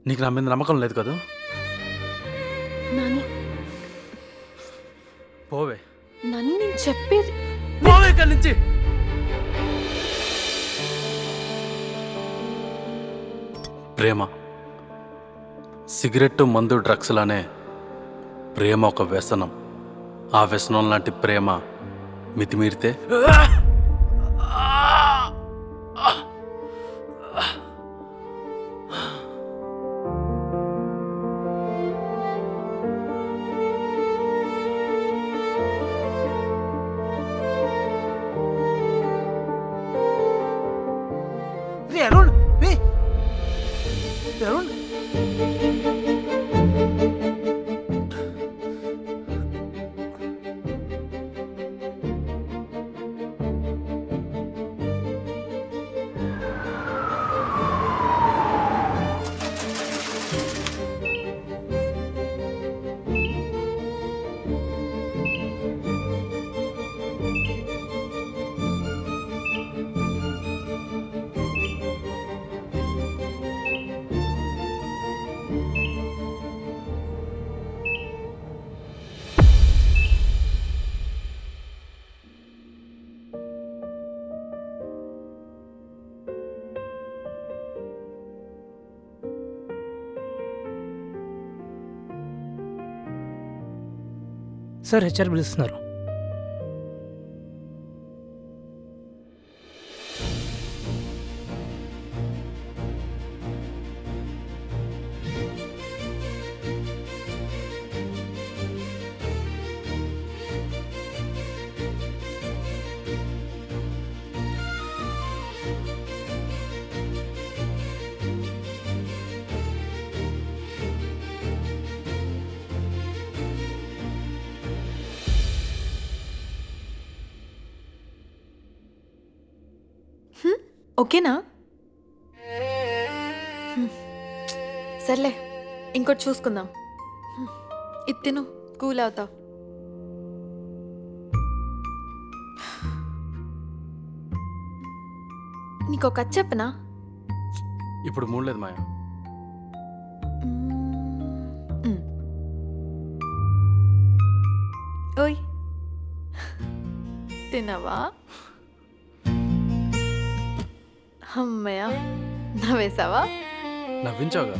నీకు నా మీద నమ్మకం లేదు కదా? నాని పోవే. నాని నేను చెప్పేది పోవే ఇక్కడి నుంచి. ప్రేమ సిగరెట్టు, మందు, డ్రగ్స్ లానే ప్రేమ ఒక వ్యసనం. ఆ వ్యసనం లాంటి ప్రేమ మితిమీరితే సార్ హెచ్ఆర్ పిలుస్తున్నారు. ఓకేనా? సర్లే, ఇంకోటి చూసుకుందాం. ఇది తిను, కూల్ అవుతావు. నీకు ఒక కథ చెప్పనా? ఇప్పుడు మూడలేదు మాయా. ఓయ్ తినవా? అమ్మయ్య, నవ్వేసావా? నవ్వించావుగా.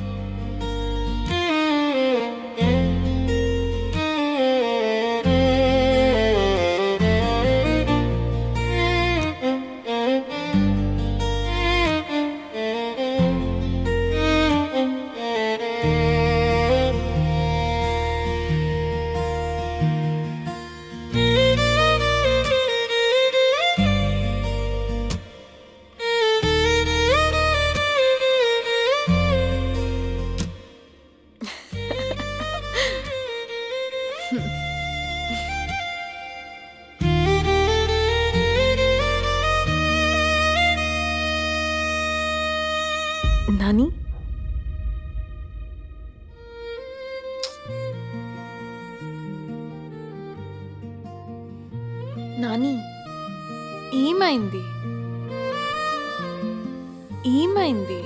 నాని, నాని ఏమైంది? ఏమైంది?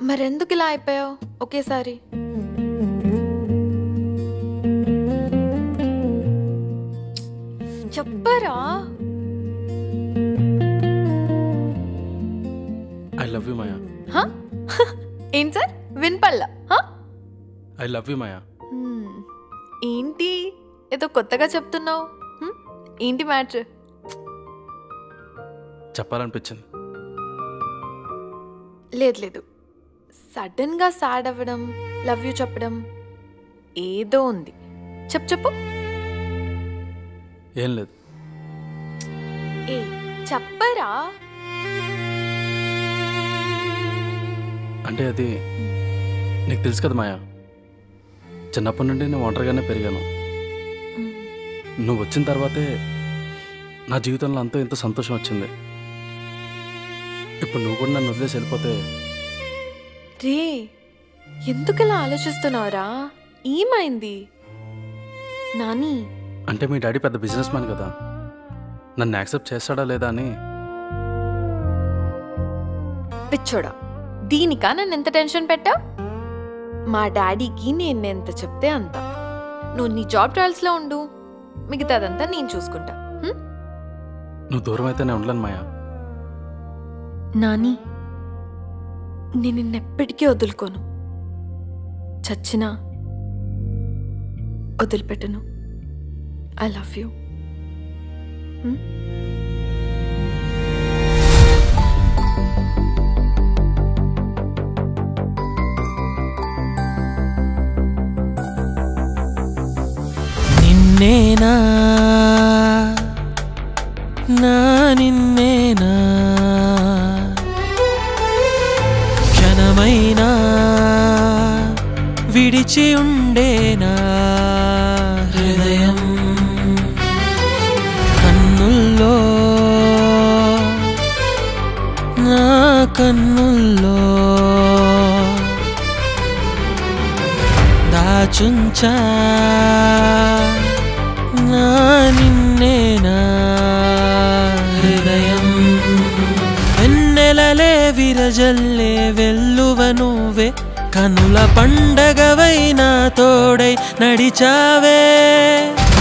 మరెందుకు ఇలా అయిపోయావు ఒకేసారి? చెప్పరా? ఐ లవ్ యూ మాయా. ఏం సార్ వినపల్లా? ఐ లవ్ యూ మాయా. ఏంటి ఏదో కొత్తగా చెప్తున్నావు? ఏంటి మ్యాటర్? చెప్పాలనిపించింది. లేదు, సడన్గా సాడ్ అవ్వడం, లవ్ యూ చెప్పడం ఏదో ఉంది. చెప్పు. ఏం లేదు. ఏ చెప్పరా? అంటే అది నీకు తెలుసు కదా మాయా, చిన్నప్పటి నుండి నేను ఒంటరిగానే పెరిగాను. నువ్వు వచ్చిన తర్వాతే నా జీవితంలో అంతా ఎంతో సంతోషం వచ్చింది. ఇప్పుడు నువ్వు కూడా నన్ను వదిలేసి వెళ్ళిపోతే రే, ఎందుకలా ఆలోచిస్తున్నావురా? ఏమైంది నాని? అంటే మీ డాడీ పెద్ద బిజినెస్ మ్యాన్ కదా, నన్ను యాక్సెప్ట్ చేస్తాడా లేదా అని. పిచ్చోడా, దీనికా నన్ను ఎంత టెన్షన్ పెట్టావు? మా డాడీకి నేను ఎంత చెప్తే అంత. నువ్వు నీ జాబ్ ట్రయల్స్లో ఉండు, మిగతాదంతా నేను చూసుకుంటా. నువ్వు దూరం అయితేనే ఉండలేను మాయా. నాని, నేను నిన్నెప్పటికీ వదులుకోను. చచ్చినా వదిలిపెట్టను. I love you. నిన్నేనా నా నిన్నేనా క్షణమైనా విడిచి ఉండేనా హృదయం కన్నుల్లో నా కన్నుల్లో దాచుంచా నా నిన్నేనా హృదయం వెన్నెలలే విరజల్లే వెల్లువ నువ్వే కనుల పండగవైనా తోడై నడిచావే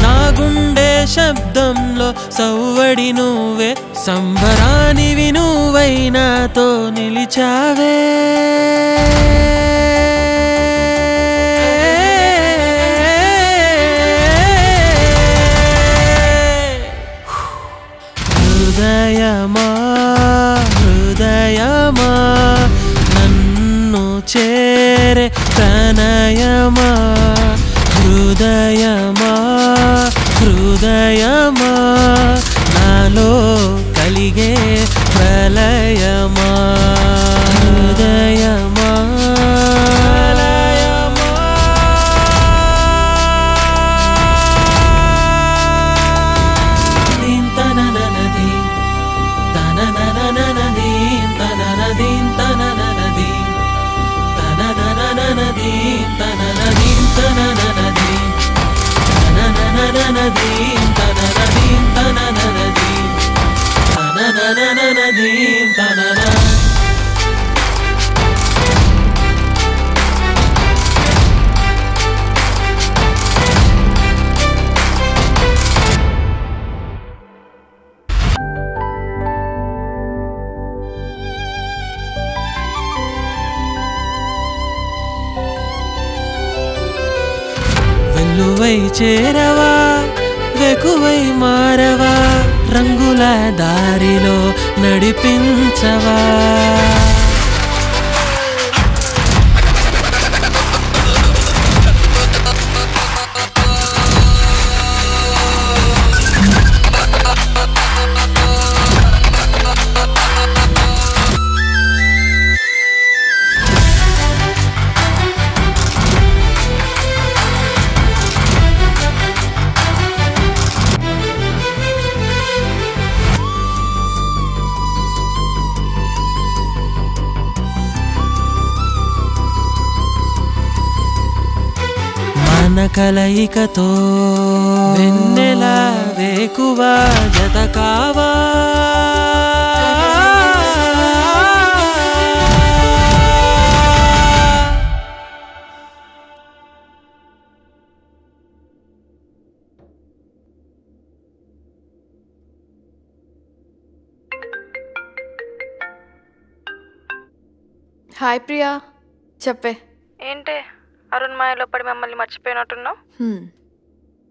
నా గుండె శబ్దంలో సవ్వడి నువ్వే సంబరానివి నువ్వై నాతో నిలిచావే హృదయమా హృదయమా నన్ను చేరే ప్రణయమా హృదయమా హృదయమా నాలో కలిగే ప్రళయమా హృదయమా వెల్లువై చేరవా వెకువై మారవా రంగుల దారిలో నడిపించవా మన కలయికతో వెన్నెల వేకువ జత కావా హాయ్ ప్రియా, చెప్పే. ఏంటే అరుణ్ మాయలో పడి మమ్మల్ని మర్చిపోయినట్టున్నావు?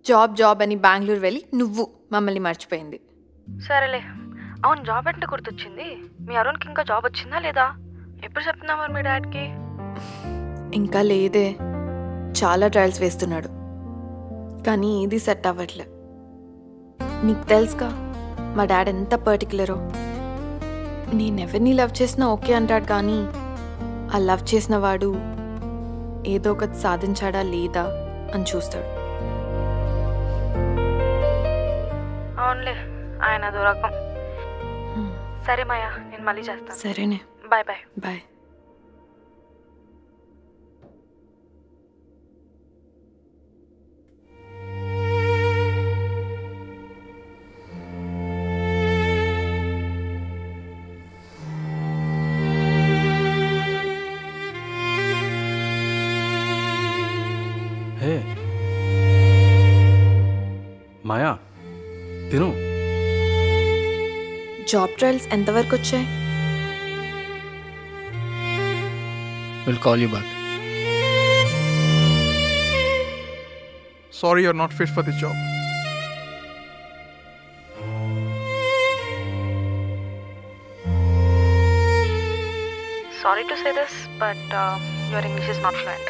జాబ్ జాబ్ అని బెంగళూరు వెళ్ళి నువ్వు మమ్మల్ని మర్చిపోయింది. సరేలే, అవును జాబ్ అంటే గుర్తొచ్చింది. మీ అరుణ్కి ఇంకా జాబ్ వచ్చిందా లేదా? ఎప్పుడు చెప్తున్నావు మరి మీ డాడ్కి? ఇంకా లేదే, చాలా ట్రయల్స్ వేస్తున్నాడు కానీ ఇది సెట్ అవ్వట్లే. నీకు తెలుసుగా మా డాడ్ ఎంత పర్టికులరో. నేనెవరిని లవ్ చేసినా ఓకే అంటాడు కానీ ఆ లవ్ చేసిన వాడు ఏదో ఒకటి సాధించాడా లేదా అని చూస్తాడు. అవునులే, ఆయన దూరకం. సరే మాయా, నేను మళ్ళీ చేస్తాను. సరేనే, బాయ్ బాయ్ బాయ్. తిను. జాబ్ ట్రయల్స్ ఎంతవరకు వచ్చాయి? We'll call you back. Sorry, you're not fit for the job. Sorry to say this, but your English is not fluent.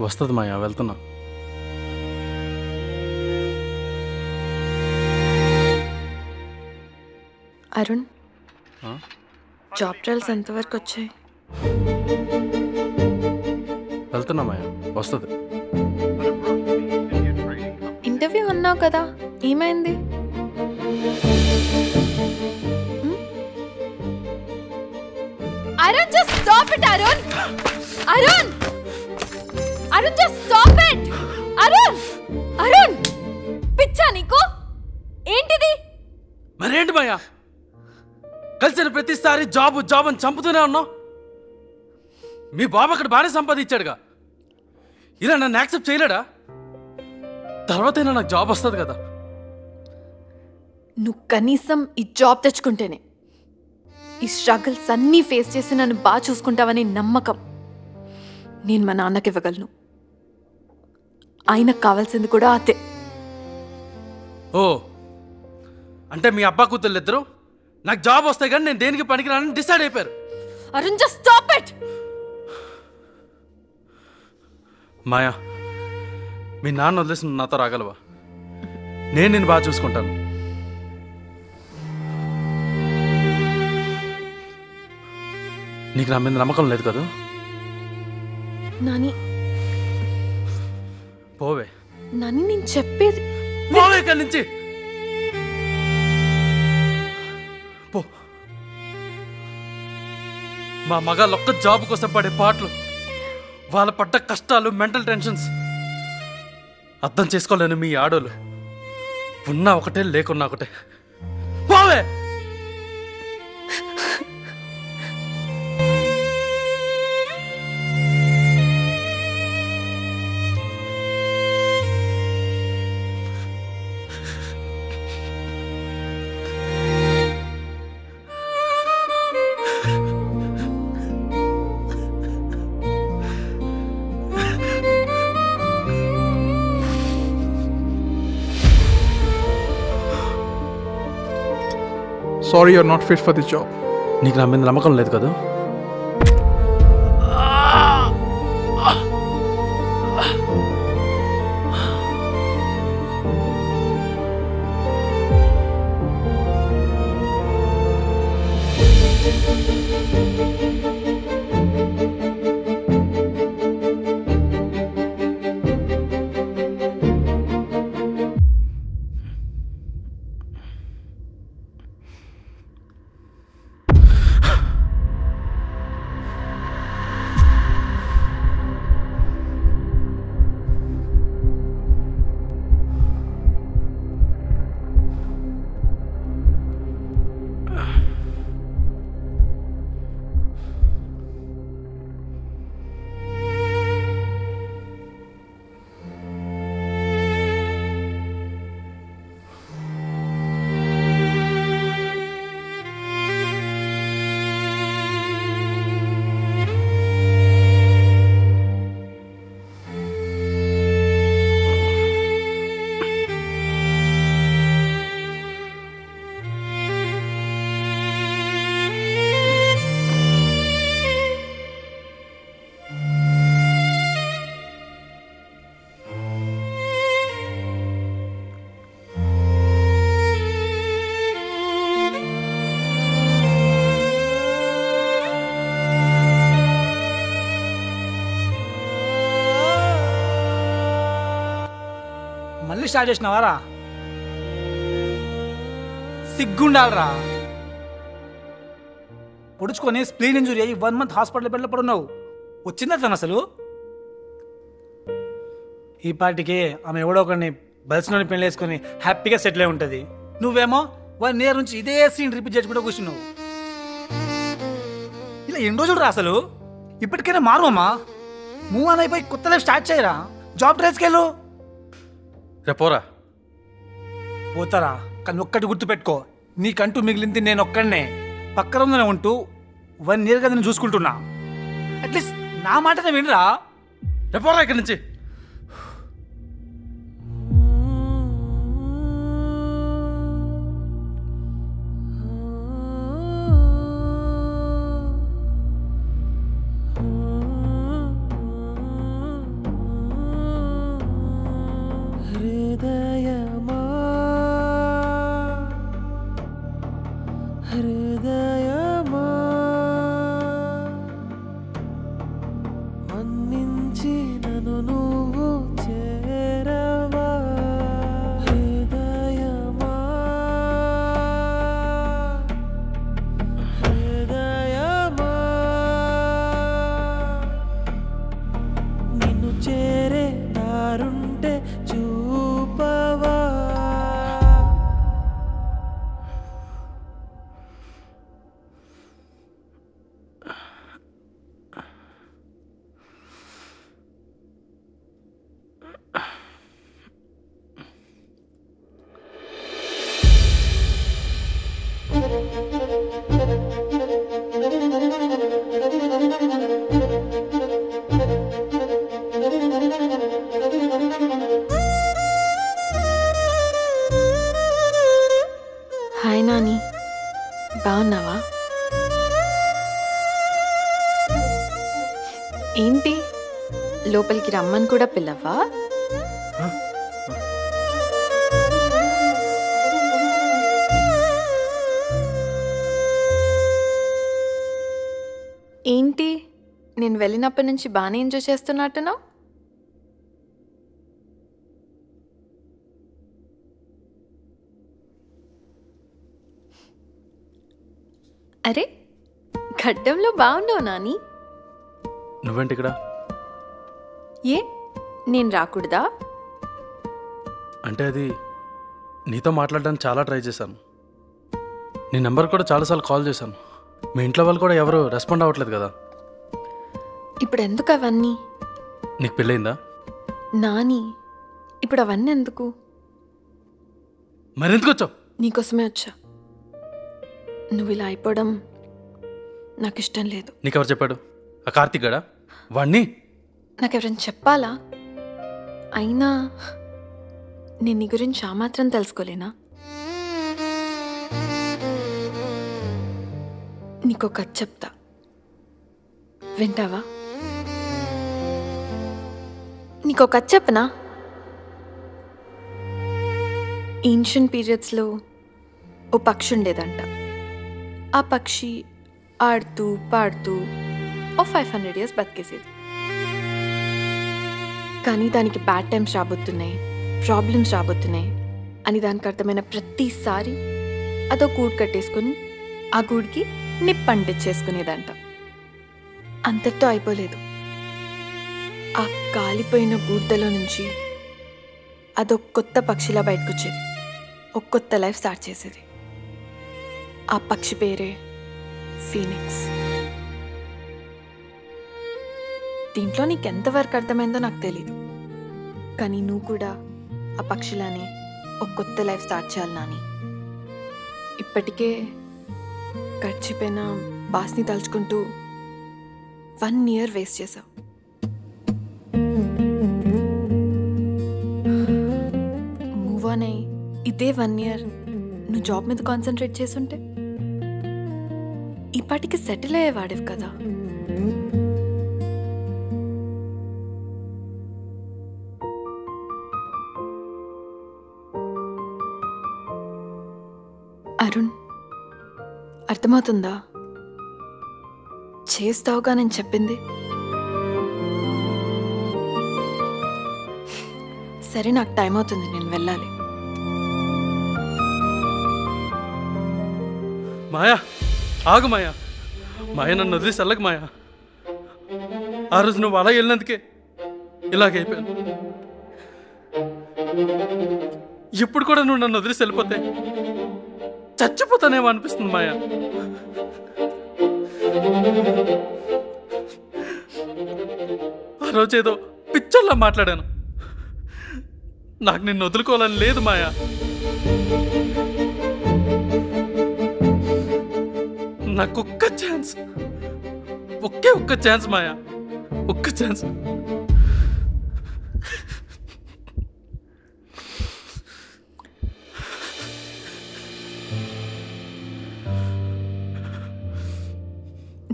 వస్తుంది మాయా, వెళ్తున్నా. అరుణ్, జాబ్ ట్రయల్స్ ఎంతవరకు వచ్చాయి? వెళ్తున్నా మాయా, వస్తుంది. ఇంటర్వ్యూ అన్నావు కదా, ఏమైంది? Arun, just stop it, Arun. Arun, Arun, just stop it. Arun, Arun, పిచ్చా నీకు? ఏంటిది? మరేంటి మాయా, కలిసిన ప్రతిసారి జాబ్ జాబ్ అని చంపుతూనే ఉన్నావు. మీ బాబు అక్కడ బాగానే సంపాదించాడుగా, ఇలా నన్ను యాక్సెప్ట్ చేయలేడా? తర్వాతైనా నాకు జాబ్ వస్తుంది కదా. నువ్వు కనీసం ఈ జాబ్ తెచ్చుకుంటేనే ఈ స్ట్రగుల్స్ అన్నీ ఫేస్ చేసి నన్ను బాగా చూసుకుంటావని నమ్మకం నేను మా నాన్నకి ఇవ్వగలను. ఆయనకు కావాల్సింది కూడా అదే. ఓ, అంటే మీ అబ్బా కూతుళ్ళు ఇద్దరు నాకు జాబ్ వస్తాయి కానీ నేను దేనికి పనికిరానని డిసైడ్ అయిపోయారు. Arun, just stop it. మాయా, మీ నాన్న వదిలేసి నువ్వు నాతో రాగలవా? నేను నిన్ను బాగా చూసుకుంటాను. నీకు నా మీద నమ్మకం లేదు కదా? నాని, పోవే, నాని, నేను చెప్పేది. పోవే ఇక్కడి నుంచి. పో. మా మగాళ్ళు ఒక్క జాబ్ కోసం పడే పాటలు, వాళ్ళ పడ్డ కష్టాలు, మెంటల్ టెన్షన్స్ అర్థం చేసుకోలేను మీ ఆడోళ్ళు. ఉన్నా ఒకటే, లేకున్నా ఒకటే. పోవే. Sorry, you're not fit for the job. నీకు నా మీద నమ్మకం లేదు కదా? మళ్ళీ స్టార్ట్ చేసినావారా? సిగ్గుండాలరా. పొడుచుకొని స్ప్లీన్ ఇంజురీ అయ్యి 1 month హాస్పిటల్ బెడ్లో పడున్నావు. వచ్చిందా తను అసలు? ఈ పార్టీకి ఆమె ఎవడో ఒకరిని బల్స్లోని పెళ్లి వేసుకొని హ్యాపీగా సెటిల్ అయి ఉంటుంది. నువ్వేమో 1 year నుంచి ఇదే సీన్ రిపీట్ చేసుకుంటూ కూర్చున్నావు. ఇలా ఎన్ని రోజులు రా అసలు? ఇప్పటికైనా మారువమ్మా. మూవ్ ఆన్ అయిపోయి కొత్త లైఫ్ స్టార్ట్ చేయరా. జాబ్ ట్రైల్స్కి వెళ్ళు. రేపోరా. పోతారా, కానీ ఒక్కటి గుర్తుపెట్టుకో, నీకంటూ మిగిలింది నేను ఒక్కడనే. పక్క రూమ్లోనే ఉంటూ 1 yearగా నేను చూసుకుంటున్నా. అట్లీస్ట్ నా మాటనే వినరా. రేపోరా ఇక్కడి నుంచి. హృదయమా హృదయమా మన్నించి నన్ను నువ్వు చేరవా. హృదయమా హృదయమా నిన్ను చేరే దారుంటే చూపవా. హాయ్ నాని, బాగున్నావా? ఏంటి లోపలికి రమ్మని కూడా పిల్లవా? ఏంటి నేను వెళ్ళినప్పటి నుంచి బాగానే ఎంజాయ్ చేస్తున్నట్టున్నావు. అరే గడ్డంలో బాగున్నావు నాని. నువ్వేంటి ఇక్కడ? ఏ నేను రాకూడదా? అంటే అది నీతో మాట్లాడడానికి చాలా ట్రై చేశాను. నీ నెంబర్ కూడా చాలాసార్లు కాల్ చేశాను. మీ ఇంట్లో వాళ్ళు కూడా ఎవరు రెస్పాండ్ అవ్వట్లేదు కదా. ఇప్పుడు ఎందుకు అవన్నీ? నీకు పెళ్ళయిందా? నాని ఇప్పుడు అవన్నీ ఎందుకు? మరెందుకు వచ్చావు? నీకోసమే వచ్చా. నువ్వు ఇలా అయిపోవడం నాకు ఇష్టం లేదు. నీకెవరు చెప్పాడు? ఆ కార్తీక్ గడా? వాణ్ణి నాకెవరైనా చెప్పాలా? అయినా నేను నీ గురించి ఆ మాత్రం తెలుసుకోలేనా? నీకో కథ చెప్తా, వింటావా? నీకో కథ చెప్పనా? ఏన్షియన్ పీరియడ్స్లో ఓ పక్షి ఉండేదంట. ఆ పక్షి ఆడుతూ పాడుతూ ఓ 500 years బతికేసేది. కానీ దానికి బ్యాడ్ టైమ్స్ రాబోతున్నాయి, ప్రాబ్లమ్స్ రాబోతున్నాయి అని దానికి అర్థమైన ప్రతిసారి అదో గూడు కట్టేసుకొని ఆ గూడికి నిప్పంటించేసుకునేదంట. అంతటితో అయిపోలేదు. ఆ కాలిపోయిన బూడిదలో నుంచి అదో కొత్త పక్షిలా బయటకు వచ్చేది, ఒక కొత్త లైఫ్ స్టార్ట్ చేసేది. ఆ పక్షి పేరే ఫీనిక్స్. దీంట్లో నీకెంతవరకు అర్థమైందో నాకు తెలీదు, కానీ నువ్వు కూడా ఆ పక్షిలానే ఒక కొత్త లైఫ్ స్టార్ట్ చేయాలి నాని. ఇప్పటికే గడిచిపోయిన బాస్ని తలుచుకుంటూ 1 year వేస్ట్ చేసావు. మూవ్ ఆన్ అయ్యి ఇదే 1 year నువ్వు జాబ్ మీద కాన్సన్ట్రేట్ చేసుంటే ఇప్పటికి సెటిల్ అయ్యేవాడివి కదా. అరుణ్, అర్థమవుతుందా? చేస్తావుగా నేను చెప్పింది. సరే, నాకు టైం అవుతుంది, నేను వెళ్ళాలి. మాయా ఆగు. మాయా మాయ నన్ను వదిలేసి వెళ్ళకు మాయా. ఆ రోజు నువ్వు అలా వెళ్ళినందుకే ఇలాగైపోయాను. ఇప్పుడు కూడా నువ్వు నన్ను వదిలేసి వెళ్ళిపోతే చచ్చిపోతానేమో అనిపిస్తుంది మాయా. ఆ రోజు ఏదో పిచ్చర్లా మాట్లాడాను. నాకు నిన్ను వదులుకోవాలని లేదు మాయా. నాకు ఒక్క ఛాన్స్, ఒక్క ఛాన్స్ మాయా, ఒక్క ఛాన్స్.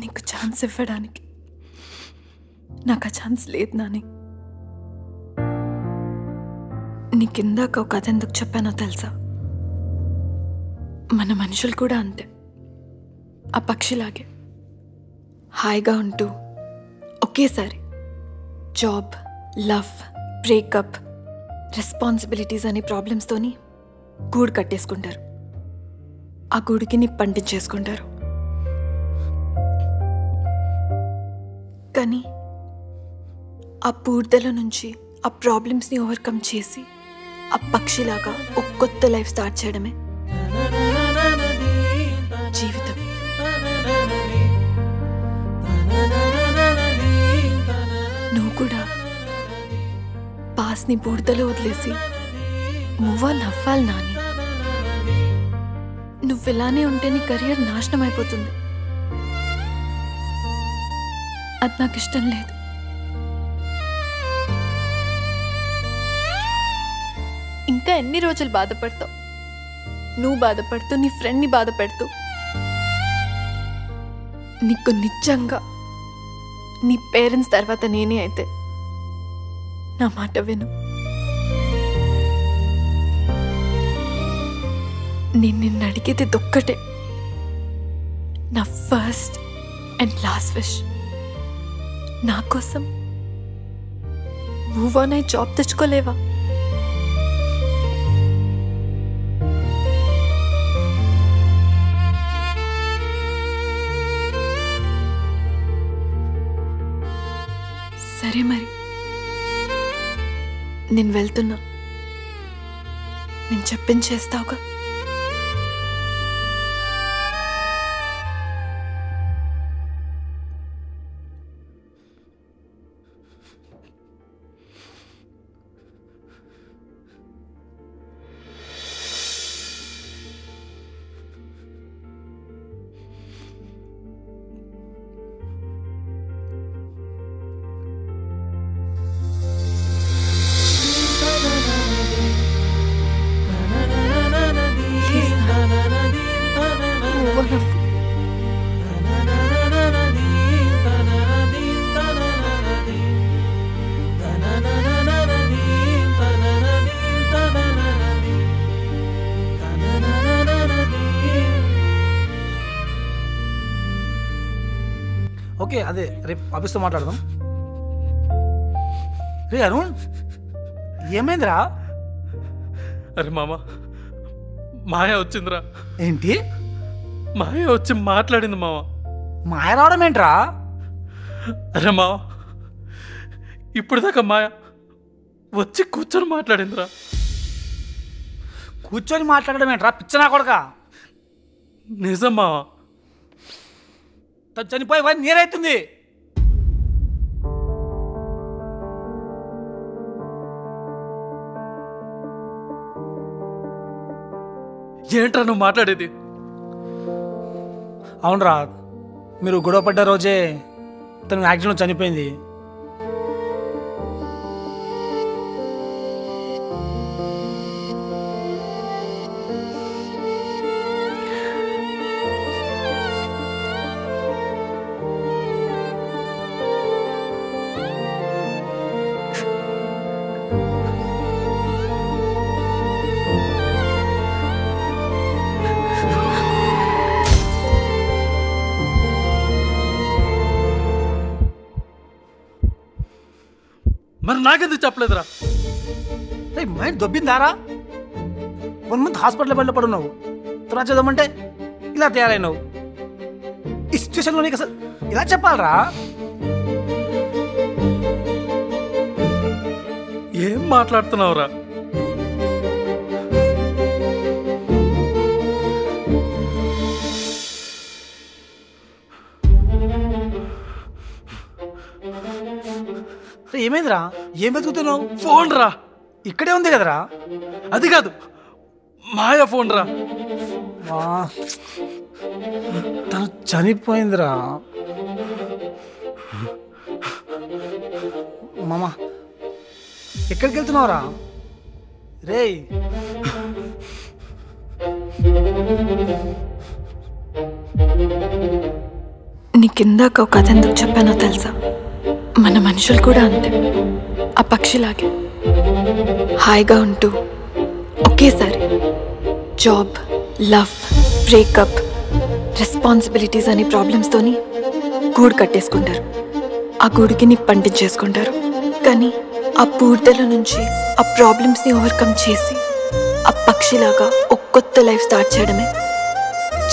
నీకు ఛాన్స్ ఇవ్వడానికి నాకు ఆ ఛాన్స్ లేదు నాని. నీకిందాక ఒక కథ ఎందుకు చెప్పానో తెలుసా? మన మనుషులు కూడా అంతే, ఆ పక్షిలాగే హాయిగా ఉంటూ ఒకేసారి జాబ్, లవ్, బ్రేకప్, రెస్పాన్సిబిలిటీస్ అనే ప్రాబ్లమ్స్తోని గూడు కట్టేసుకుంటారు. ఆ గూడుకి నిప్పంటించేసుకుంటారు. కానీ ఆ బూడిదల నుంచి ఆ ప్రాబ్లమ్స్ని ఓవర్కమ్ చేసి ఆ పక్షిలాగా ఒక కొత్త లైఫ్ స్టార్ట్ చేయడమే జీవితం. నువ్వు కూడా పాస్ని బూడిదలో వదిలేసి నువ్వా నవ్వాలి నాని. నువ్వు ఇలానే ఉంటే నీ కెరియర్ నాశనం అయిపోతుంది. అది నాకు ఇష్టం లేదు. ఇంకా ఎన్ని రోజులు బాధపడతావు? నువ్వు బాధపడుతూ నీ ఫ్రెండ్ని బాధ పెడుతూ. నీకు నిజంగా నీ పేరెంట్స్ తర్వాత నేనే అయితే నా మాట విను. నేను నిన్ను అడిగేది దొక్కటే, నా ఫస్ట్ అండ్ లాస్ట్ విష్. నా కోసం నువ్వా నా జాబ్ తెచ్చుకోలేవా? సరే మరి, నేను వెళ్తున్నా. నేను చెప్పింది చేస్తావుగా? ఓకే, అదే రేపు ఆఫీస్తో మాట్లాడదాం. రే అరుణ్, ఏమైందిరా? అరే మామ, మాయ వచ్చిందిరా. ఏంటి? మాయ వచ్చి మాట్లాడింది మామ. మాయ రావడం ఏంట్రా? అరే మామ, ఇప్పుడు దాకా మాయ వచ్చి కూర్చొని మాట్లాడిందిరా. కూర్చొని మాట్లాడడం ఏంట్రా పిచ్చనా కొడక? నిజం మామ. తను చనిపోయి 1 year అవుతుంది. ఏంట్రా నువ్వు మాట్లాడేది? అవునరా, మీరు గొడవ పడ్డ రోజే తను యాక్సిడెంట్లో చనిపోయింది. మరి నాకెందుకు చెప్పలేదురా? మైండ్ దొబ్బిందారా? 1 month హాస్పిటల్ బెడ్లో పడున్నావు. త్వర చేద్దామంటే ఇలా తయారైనావు. ఈ సిచ్యువేషన్లో నీకు అసలు ఇలా చెప్పాలరా? ఏం మాట్లాడుతున్నావురా? ఏమైందిరా? ఏం వెతుకుతున్నావు? ఫోన్ రా. ఇక్కడే ఉంది కదరా. అది కాదు, మాయా ఫోన్ రా. వా, తను చనిపోయిందిరా. మామ ఎక్కడికి వెళ్తున్నావురా? రేయ్ నీకిందాక ఒక కథ ఎందుకు చెప్పానో తెలుసా? మన మనుషులు కూడా అంతే, ఆ పక్షిలాగే హాయిగా ఉంటూ ఒకేసారి జాబ్, లవ్, బ్రేకప్, రెస్పాన్సిబిలిటీస్ అనే ప్రాబ్లమ్స్తోని గూడు కట్టేసుకుంటారు. ఆ గూడుకి నిప్పంటించేసుకుంటారు. కానీ ఆ పూర్తల నుంచి ఆ ప్రాబ్లమ్స్ని ఓవర్కమ్ చేసి ఆ పక్షిలాగా ఒక కొత్త లైఫ్ స్టార్ట్ చేయడమే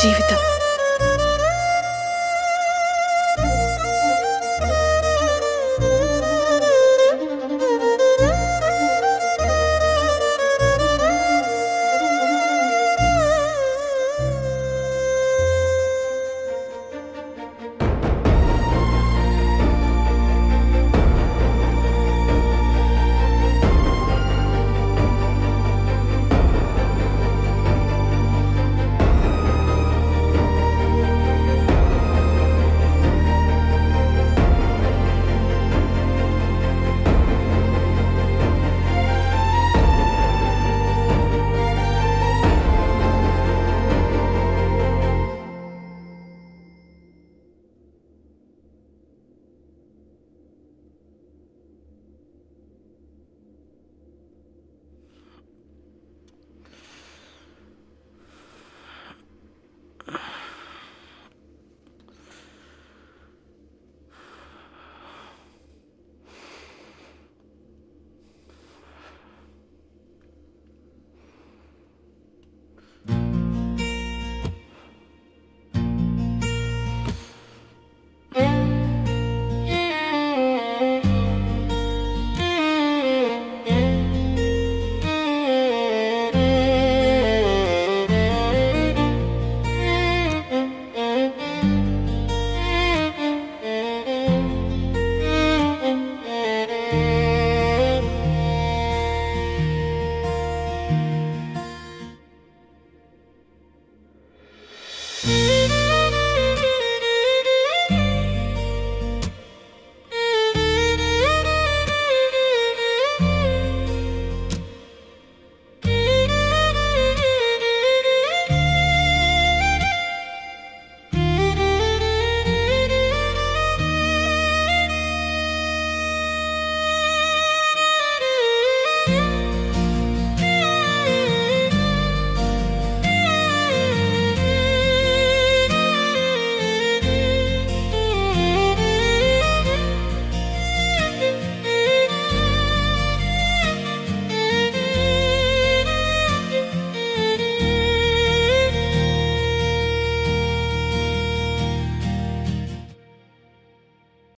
జీవితం.